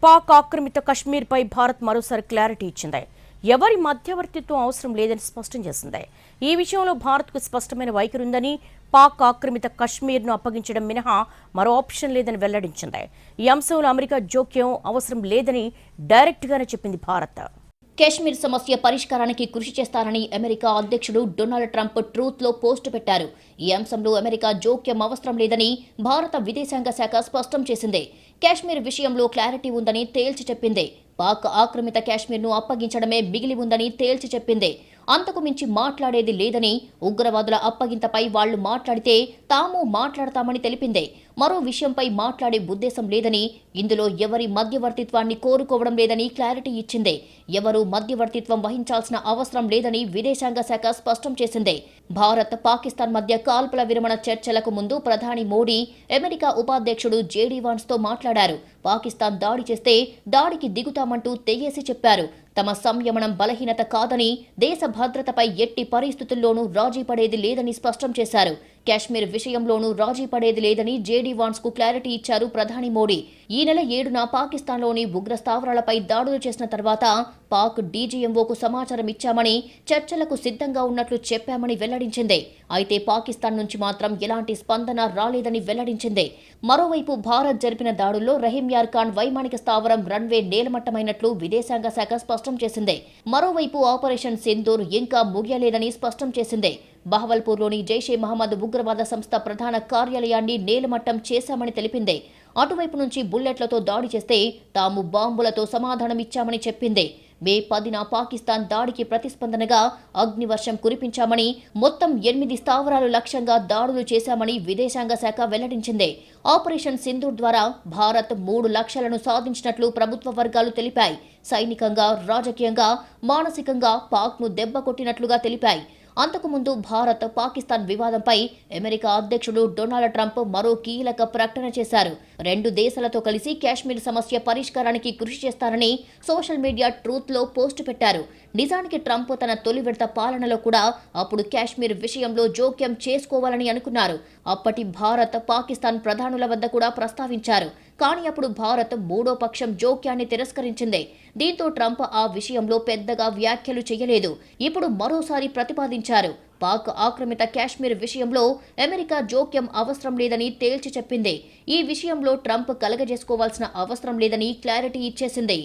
పాక్ ఆక్రమిత కశ్మీర్పై భారత్ మరోసారి క్లారిటీ ఇచ్చింది. ఎవరి మధ్యవర్తిత్వం అవసరం లేదని స్పష్టం చేసింది. ఈ విషయంలో భారత్కు స్పష్టమైన వైఖరి ఉందని, పాక్ ఆక్రమిత కశ్మీర్ను అప్పగించడం మినహా మరో ఆప్షన్ లేదని వెల్లడించింది. ఈ అంశంలో అమెరికా జోక్యం అవసరం లేదని డైరెక్ట్గానే చెప్పింది భారత్. కశ్మీర్ సమస్య పరిష్కారానికి కృషి చేస్తారని అమెరికా అధ్యక్షుడు డొనాల్డ్ ట్రంప్ ట్రూత్లో పోస్టు పెట్టారు. ఈ అంశంలో అమెరికా జోక్యం అవసరం లేదని భారత విదేశాంగ శాఖ స్పష్టం చేసింది. కశ్మీర్ విషయంలో క్లారిటీ ఉందని తేల్చి చెప్పింది. పాక్ ఆక్రమిత కశ్మీర్ను అప్పగించడమే మిగిలి ఉందని తేల్చి చెప్పింది. అంతకు మించి మాట్లాడేది లేదని, ఉగ్రవాదుల అప్పగింతపై వాళ్లు మాట్లాడితే తాము మాట్లాడతామని తెలిపింది. మరో విషయంపై మాట్లాడే ఉద్దేశం లేదని, ఇందులో ఎవరి మధ్యవర్తిత్వాన్ని కోరుకోవడం లేదని క్లారిటీ ఇచ్చింది. ఎవరూ మధ్యవర్తిత్వం వహించాల్సిన అవసరం లేదని విదేశాంగ శాఖ స్పష్టం చేసింది. భారత్, పాకిస్తాన్ మధ్య కాల్పుల విరమణ చర్చలకు ముందు ప్రధాని మోడీ అమెరికా ఉపాధ్యక్షుడు జేడీ వాన్స్తో మాట్లాడారు. పాకిస్తాన్ దాడి చేస్తే దాడికి దిగుతామంటూ తెగేసి చెప్పారు. తమ సంయమనం బలహీనత కాదని, దేశ భద్రతపై ఎట్టి పరిస్థితుల్లోనూ రాజీ పడేది లేదని స్పష్టం చేశారు. కశ్మీర్ విషయంలోనూ రాజీ పడేది లేదని జేడీ వాన్స్ కు క్లారిటీ ఇచ్చారు ప్రధాని మోడీ. ఈ నెల 7న పాకిస్తాన్లోని ఉగ్ర స్థావరాలపై దాడులు చేసిన తర్వాత పాక్ డీజీఎంఓకు సమాచారం ఇచ్చామని, చర్చలకు సిద్ధంగా ఉన్నట్లు చెప్పామని వెల్లడించింది. అయితే పాకిస్తాన్ నుంచి మాత్రం ఎలాంటి స్పందన రాలేదని వెల్లడించింది. మరోవైపు భారత్ జరిపిన దాడుల్లో రహీంయార్ ఖాన్ వైమానిక స్థావరం రన్వే నేలమట్టమైనట్లు విదేశాంగ శాఖ స్పష్టం చేసింది. మరోవైపు ఆపరేషన్ సింధూర్ ఇంకా ముగియలేదని స్పష్టం చేసింది. బహవల్పూర్లోని జైషే మహమ్మద్ ఉగ్రవాద సంస్థ ప్రధాన కార్యాలయాన్ని నేలమట్టం చేశామని తెలిపింది. అటువైపు నుంచి బుల్లెట్లతో దాడి చేస్తే తాము బాంబులతో సమాధానమిచ్చామని చెప్పింది. మే 10న పాకిస్తాన్ దాడికి ప్రతిస్పందనగా అగ్నివర్షం కురిపించామని, మొత్తం 8 స్థావరాలు లక్ష్యంగా దాడులు చేశామని విదేశాంగ శాఖ వెల్లడించింది. ఆపరేషన్ సింధూర్ ద్వారా భారత్ 3 లక్ష్యాలను సాధించినట్లు ప్రభుత్వ వర్గాలు తెలిపాయి. సైనికంగా, రాజకీయంగా, మానసికంగా పాక్ను దెబ్బకొట్టినట్లుగా తెలిపాయి. అంతకుముందు భారత్, పాకిస్తాన్ వివాదంపై అమెరికా అధ్యక్షుడు డొనాల్డ్ ట్రంప్ మరో కీలక ప్రకటన చేశారు. 2 దేశాలతో కలిసి కాశ్మీర్ సమస్య పరిష్కారానికి కృషి చేస్తారని సోషల్ మీడియా ట్రూత్లో పోస్టు పెట్టారు. నిజానికి ట్రంప్ తన తొలి విడత పాలనలో కూడా అప్పుడు కాశ్మీర్ విషయంలో జోక్యం చేసుకోవాలని అనుకున్నారు. అప్పటి భారత్, పాకిస్తాన్ ప్రధానుల వద్ద కూడా ప్రస్తావించారు. కానీ అప్పుడు భారత్ మూడో పక్షం జోక్యాన్ని తిరస్కరించింది. దీంతో ట్రంప్ ఆ విషయంలో పెద్దగా వ్యాఖ్యలు చేయలేదు. ఇప్పుడు మరోసారి ప్రతిపాదించారు. పాక్ ఆక్రమిత కాశ్మీర్ విషయంలో అమెరికా జోక్యం అవసరం లేదని తేల్చి చెప్పింది. ఈ విషయంలో ట్రంప్ కలగజేసుకోవాల్సిన అవసరం లేదని క్లారిటీ ఇచ్చేసింది.